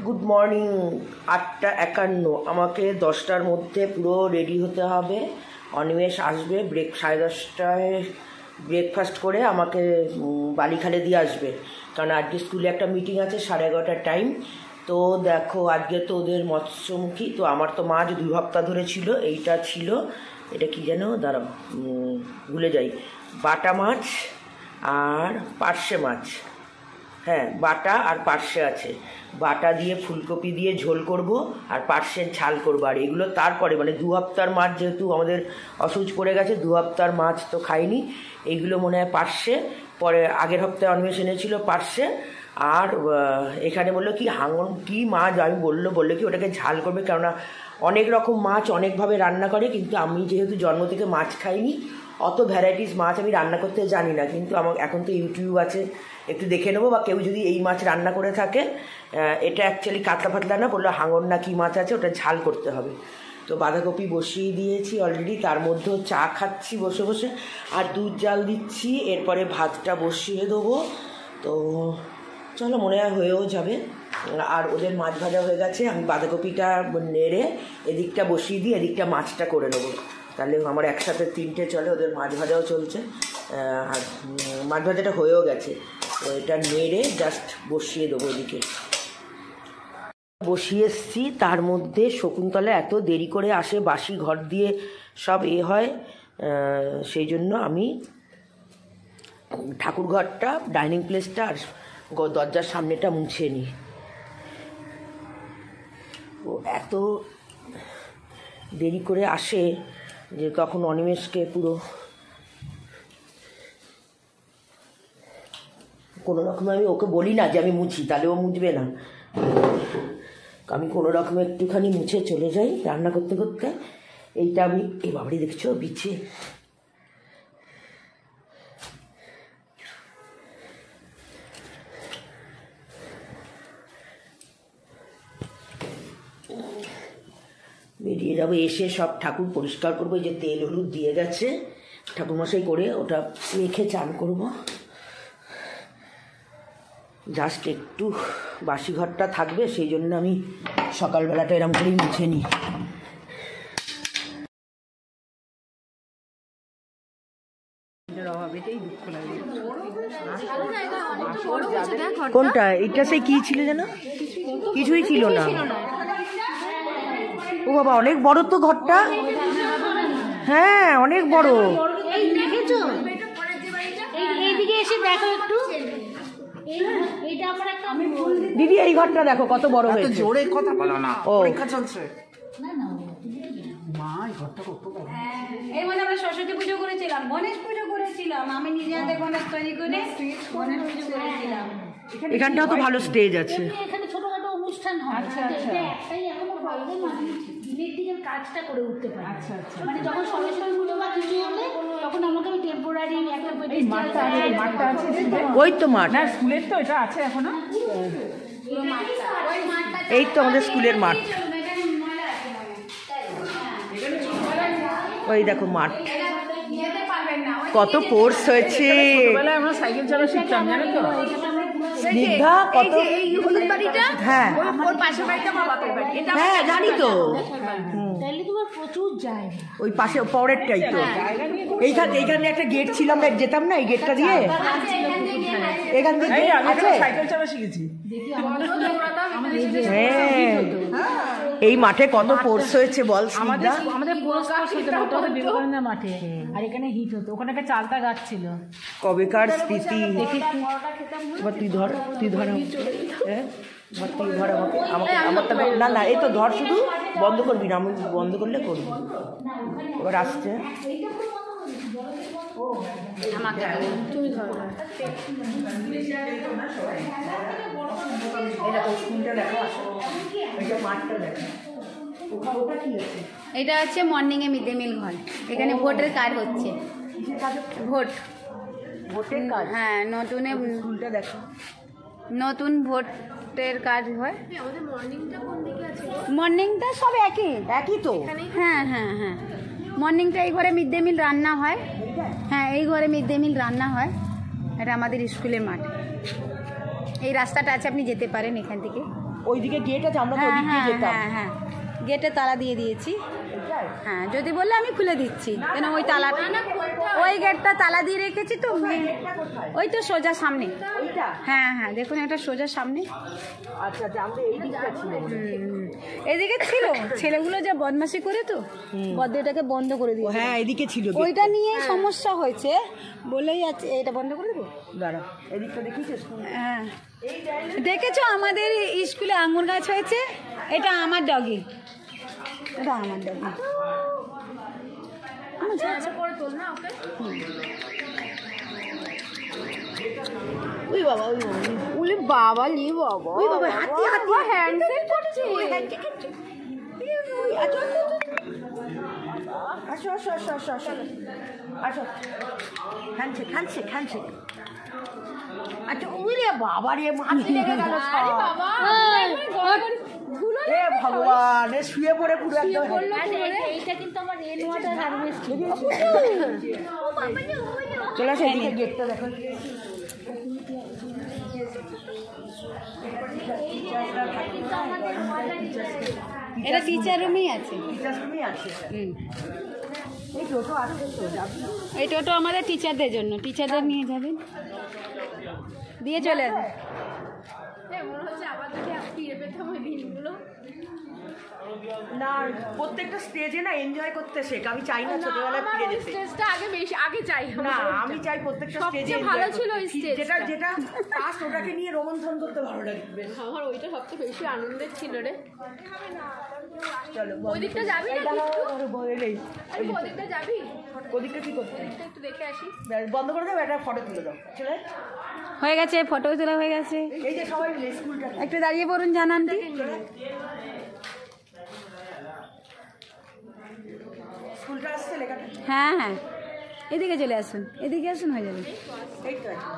Good morning. 8:51 আমাকে 10টার মধ্যে পুরো রেডি হতে হবে। অনিমেষ আসবে 10:30টায় ব্রেকফাস্ট করে আমাকে বালিখালে দিয়ে আসবে, কারণ আজকে স্কুলে একটা মিটিং আছে 11:30টার টাইম। তো দেখো আজকে তো ওদের মৎস্যমুখী, তো আমার তো মাছ 2 সপ্তাহ ধরে ছিল। এইটা ছিল, এটা কি যেন দাঁড়াও ভুলে যাই, বাটা মাছ আর পার্শে মাছ। হ্যাঁ, বাটা আর পার্শে আছে। বাটা দিয়ে ফুলকপি দিয়ে ঝোল করব আর পার্শে ঝাল করবো। আর এগুলো তারপরে মানে 2 সপ্তাহের মাছ, যেহেতু আমাদের অসুচ পড়ে গেছে 2 সপ্তাহের মাছ তো খাইনি। এইগুলো মনে হয় পার্শে, পরে আগের সপ্তাহে অন্বেষ এনেছিল পার্শে। আর এখানে বললো কি হাঙন কি মাছ, আমি বললো কি ওটাকে ঝাল করবে, কেননা অনেক রকম মাছ অনেকভাবে রান্না করে, কিন্তু আমি যেহেতু জন্ম থেকে মাছ খাইনি, অত ভ্যারাইটিস মাছ আমি রান্না করতে জানি না। কিন্তু আমার এখন তো ইউটিউব আছে, একটু দেখে নেবো, বা কেউ যদি এই মাছ রান্না করে থাকে, এটা অ্যাকচুয়ালি কাতলা ফাতলা না, বললো হাঙর না কি মাছ আছে, ওটা ঝাল করতে হবে। তো বাঁধাকপি বসিয়ে দিয়েছি অলরেডি, তার মধ্যেও চা খাচ্ছি বসে বসে, আর দুধ জাল দিচ্ছি। এরপরে ভাতটা বসিয়ে দেবো। তো চলো, মনে হয় হয়েও যাবে। আর ওদের মাছ ভাজা হয়ে গেছে, আমি বাঁধাকপিটা নেড়ে এদিকটা বসিয়ে দিই, এদিকটা মাছটা করে নেবো। তাহলে আমার একসাথে 3টে চলে, ওদের মাছ ভাজাও চলছে আর মাছ ভাজাটা হয়েও গেছে। তো এটা নেড়ে জাস্ট বসিয়ে দেবো এদিকে। বসিয়ে এসছি, তার মধ্যে শকুন্তলা এত দেরি করে আসে, বাসি ঘর দিয়ে সব হয়, সেই জন্য আমি ঠাকুর ঘরটা, ডাইনিং প্লেসটা আর দরজার সামনেটা মুছে নিই। ও এত দেরি করে আসে যে তখন অনিমেষকে পুরো কোনো রকমে, আমি ওকে বলি না যে আমি মুছি, তাহলে ও মুছবে না। আমি কোনো রকমে একটুখানি মুছে চলে যাই রান্না করতে করতে। এইটা আমি এই বাবারই দেখছো বিছে, বেরিয়ে যাবো, এসে সব ঠাকুর পরিষ্কার করবো। যে তেল হলুদ দিয়ে গেছে ঠাকুরমশাই করে, ওটা মেখে চান করবো। জাস্ট একটু বাসি ঘরটা থাকবে, সেই জন্য আমি সকালবেলাটা এরকম করেই মুছে নিই। কোনটা এটা, সেই কি ছিল যেন, কিছুই ছিল না। ও বাবা, অনেক বড় তো ঘরটা। হ্যাঁ, অনেক বড়। দিদি এই ঘরটা দেখো কত বড় হয়েছে। জোরে কথা বলো না, পরীক্ষা চলছে। মা এই ঘরটা কত বড়। এই মানে আমরা সরস্বতী পুজো করেছিলাম, গণেশ পুজো করেছিলাম, আমি নিজে হাতে গণেশ তৈরি করে গণেশ পুজো করেছিলাম। এখানটাও তো ভালো স্টেজ আছে। এখানে ছোটখাটো অনুষ্ঠান হয়। আচ্ছা আচ্ছা। একটাই এখনো বলতে মানে ইলেকট্রিক্যাল কাজটা করে উঠতে পারে। আচ্ছা আচ্ছা। মানে যখন সরস্বতী পুজো বা কিছু হলে তখন আমাকে ওই টেম্পোরারি একটা মাঠটা আছে, মাঠটা আছে। ওই তো মাঠ না, স্কুলের তো এটা আছে এখনো। এই তো আমাদের স্কুলের মাঠ। ওই দেখো মাঠ, কত কোর্স হয়েছে। ছোটবেলায় আমরা সাইকেল চালা শিখতাম, জানো তো। দীঘা কত, হ্যাঁ হ্যাঁ জানি তো। প্রচুর জায়গা ওই পাশে পরেরটাই তো। এইখানে একটা গেট ছিল, আমরা যেতাম না এই গেটটা দিয়ে। এখান থেকে সাইকেল চালা শিখেছি। হ্যাঁ, এই মাঠে কত কোর্স হয়েছে বল। আমাদের বিবেকানন্দ মাঠে, আর এখানে হিট হতো। ওখানে একটা চালতা গাছ ছিল। কবেকার স্মৃতি। এবার তুই ধর হ্যাঁ, তুই ধর আমাকে আমারটা না না, এই তো ধর, শুধু বন্ধ করবি না, আমি বন্ধ করলে করবি। এবার আসছে, তুমি ধর। এটা হচ্ছে মর্নিং এ মিড ডে মিল ঘর। এখানে ভোটের কাজ হচ্ছে, ভোটের কাজ। হ্যাঁ, নতুন ভোটের কাজ হয়। মর্নিংটা সব একই তো। হ্যাঁ হ্যাঁ হ্যাঁ, মর্নিংটা এই ঘরে মিড ডে মিল রান্না হয়। হ্যাঁ, এই ঘরে মিড ডে মিল রান্না হয়। এটা আমাদের স্কুলের মাঠ। এই রাস্তাটা আছে, আপনি যেতে পারেন এখান থেকে। ওইদিকে গেট আছে, আমরা তো হ্যাঁ ওদিক দিয়ে হ্যাঁ যেতাম। হ্যাঁ হ্যাঁ গেটে তালা দিয়ে দিয়েছি। এটাই? হ্যাঁ যদি বললে আমি খুলে দিচ্ছি, কেন ওই তালা, ওই গেটটা তালা দিয়ে রেখেছি তো। এটা কোথায়? ওই তো সোজা সামনে। ওইটা? হ্যাঁ হ্যাঁ দেখুন এটা সোজা সামনে। আচ্ছা আচ্ছা, আমাদের এই দিকটা ছিল। এদিকে ছিল, ছেলেগুলো যা বদমাশি করে তো বদ্ধটাকে বন্ধ করে দিয়েছে। হ্যাঁ এদিকে ছিল। ওইটা নিয়েই সমস্যা হয়েছে বলেই আছে, এটা বন্ধ করে দেবো। দাঁড়া, এদিকটা দেখিস? হ্যাঁ দেখেছো আমাদের স্কুলে আঙুর গাছ হয়েছে, এটা আমার ডগি, এটা আমার ডগি। ওই বাবা, ওই বাবা, উলি বাবা লি বাবা, ওই বাবা, হাতি হাতি হ্যান্ডসেট করছে। আসো আসো আসো আসো আসো আসো, হ্যান্ডশেক হ্যান্ডশেক হ্যান্ডশেক। আচ্ছা ওই রে বাবা রে, মাছি লেগে গেল সব। এ ভগবান, এ শুয়ে পড়ে পুরো একদম। এইটা কিন্তু আমার রেন ওয়াটার হারভেস্টিং। চলে আসো এদিকে, গেটটা দেখো। এটা টিচার রুমেই আছে। টিচার্স রুমই আছে। এই টোটো আছে তো, যাবি? এই টোটো আমাদের টিচারদের জন্য, টিচারদের নিয়ে যাবেন, দিয়ে চলে আসবে। না, প্রত্যেকটা স্টেজে না এনজয় করতে শেখ। আমি চাই না ছোটবেলায় ফিরে যেতে। স্টেজটা আগে চাই না, আমি চাই প্রত্যেকটা স্টেজে ভালো ছিল ওই স্টেজটা। যেটা যেটা ফার্স্ট, ওটাকে নিয়ে রোমন্থন করতে ভালো লাগে। আমার ওইটা সবচেয়ে বেশি আনন্দের ছিল রে। চলো ওই দিকটা যাবি না? আরে ওই দিকটা যাবি? ওদিকটা কি করতে? একটু দেখে আসি। বন্ধ করে দাও, একটা ফটো তুলে দাও। চলে হয়ে গেছে, ফটো তোলা হয়ে গেছে। এই যে সবাই মিলে স্কুলটা। একটু দাঁড়িয়ে পড়ুন জানানটি। স্কুলটা আসছে লেখাটা। হ্যাঁ হ্যাঁ এদিকে চলে আসুন, এদিকে আসুন, হয়ে যাবে। এই তো আছে।